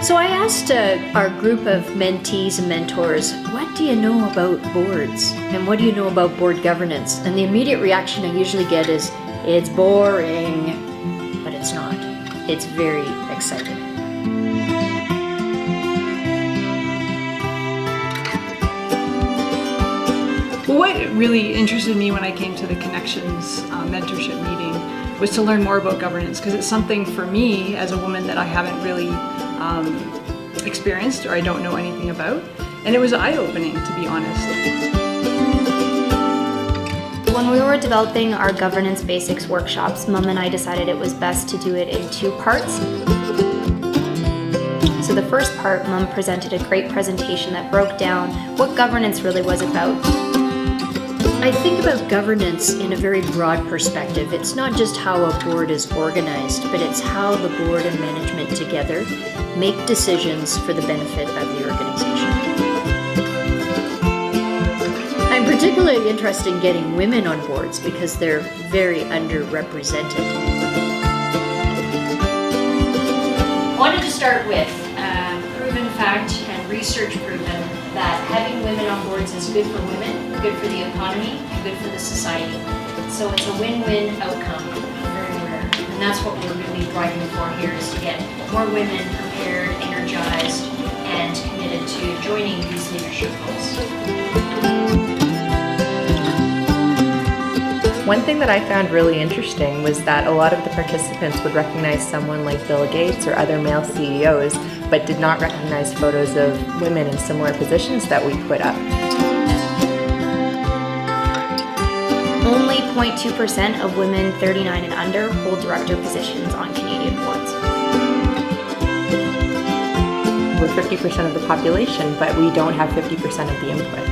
So I asked our group of mentees and mentors, what do you know about boards? And what do you know about board governance? And the immediate reaction I usually get is, it's boring. But it's not. It's very exciting. Well, what really interested me when I came to the Connections mentorship meeting was to learn more about governance, because it's something for me as a woman that I haven't really experienced or I don't know anything about. And it was eye-opening, to be honest. When we were developing our governance basics workshops, Mum and I decided it was best to do it in 2 parts. So the first part, Mum presented a great presentation that broke down what governance really was about. I think about governance in a very broad perspective. It's not just how a board is organized, but it's how the board and management together make decisions for the benefit of the organization. I'm particularly interested in getting women on boards because they're very underrepresented. I wanted to start with proven fact and research proven that having women on boards is good for women, good for the economy, good for the society. So it's a win-win outcome, very rare. And that's what we're really driving for here, is to get more women prepared, energized, and committed to joining these leadership roles. One thing that I found really interesting was that a lot of the participants would recognize someone like Bill Gates or other male CEOs, but did not recognize photos of women in similar positions that we put up. Only 0.2% of women 39 and under hold director positions on Canadian boards. We're 50% of the population, but we don't have 50% of the input.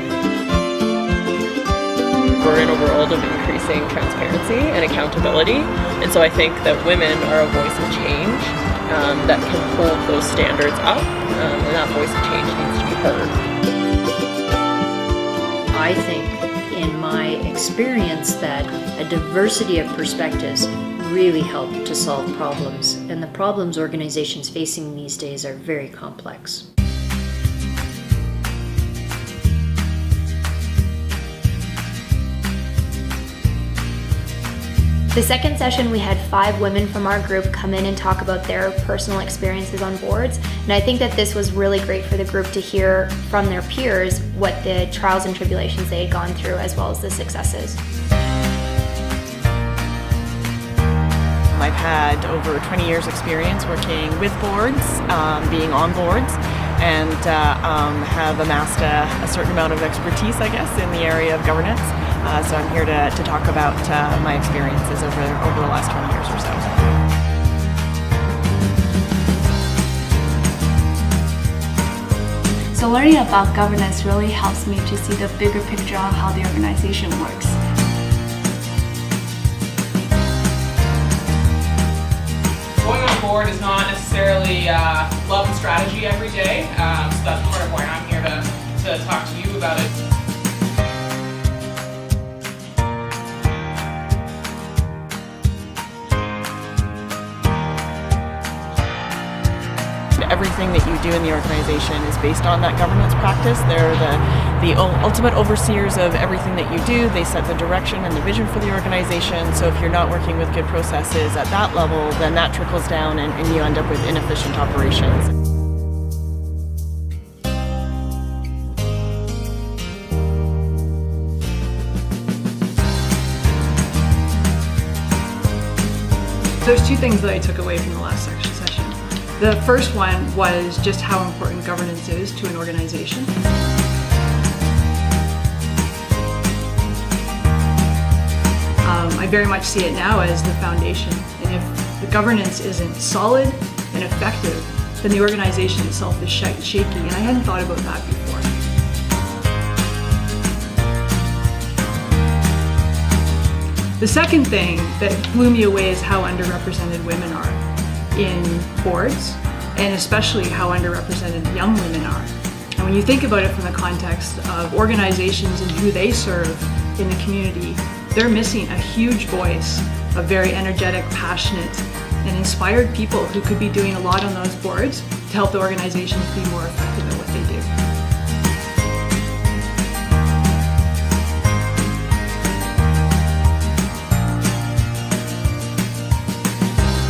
We're in a world of increasing transparency and accountability, and so I think that women are a voice of change that can hold those standards up, and that voice of change needs to be heard. I think, in my experience, that a diversity of perspectives really help to solve problems, and the problems organizations facing these days are very complex. The second session, we had 5 women from our group come in and talk about their personal experiences on boards. And I think that this was really great for the group to hear from their peers what the trials and tribulations they had gone through, as well as the successes. I've had over 20 years experience working with boards, being on boards, and have amassed a certain amount of expertise, I guess, in the area of governance. So I'm here to talk about my experiences over the last 20 years or so. So learning about governance really helps me to see the bigger picture on how the organization works. Going on board is not necessarily love and strategy every day, so that's part of why I'm here to talk to you about it. Everything that you do in the organization is based on that governance practice. They're the ultimate overseers of everything that you do. They set the direction and the vision for the organization. So if you're not working with good processes at that level, then that trickles down and you end up with inefficient operations. There's 2 things that I took away from the last session. The first one was just how important governance is to an organization. I very much see it now as the foundation. And if the governance isn't solid and effective, then the organization itself is shaky. And I hadn't thought about that before. The second thing that blew me away is how underrepresented women are in boards, and especially how underrepresented young women are. And when you think about it from the context of organizations and who they serve in the community, they're missing a huge voice of very energetic, passionate and inspired people who could be doing a lot on those boards to help the organizations be more effective at what they do.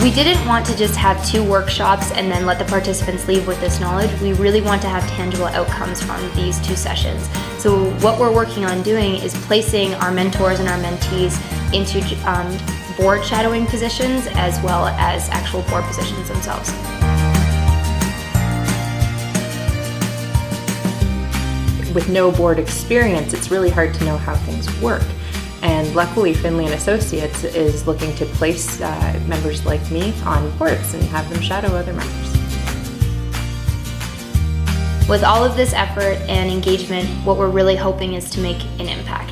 We didn't want to just have 2 workshops and then let the participants leave with this knowledge. We really want to have tangible outcomes from these 2 sessions. So what we're working on doing is placing our mentors and our mentees into board shadowing positions as well as actual board positions themselves. With no board experience, it's really hard to know how things work. And luckily, Finley & Associates is looking to place members like me on boards and have them shadow other members. With all of this effort and engagement, what we're really hoping is to make an impact.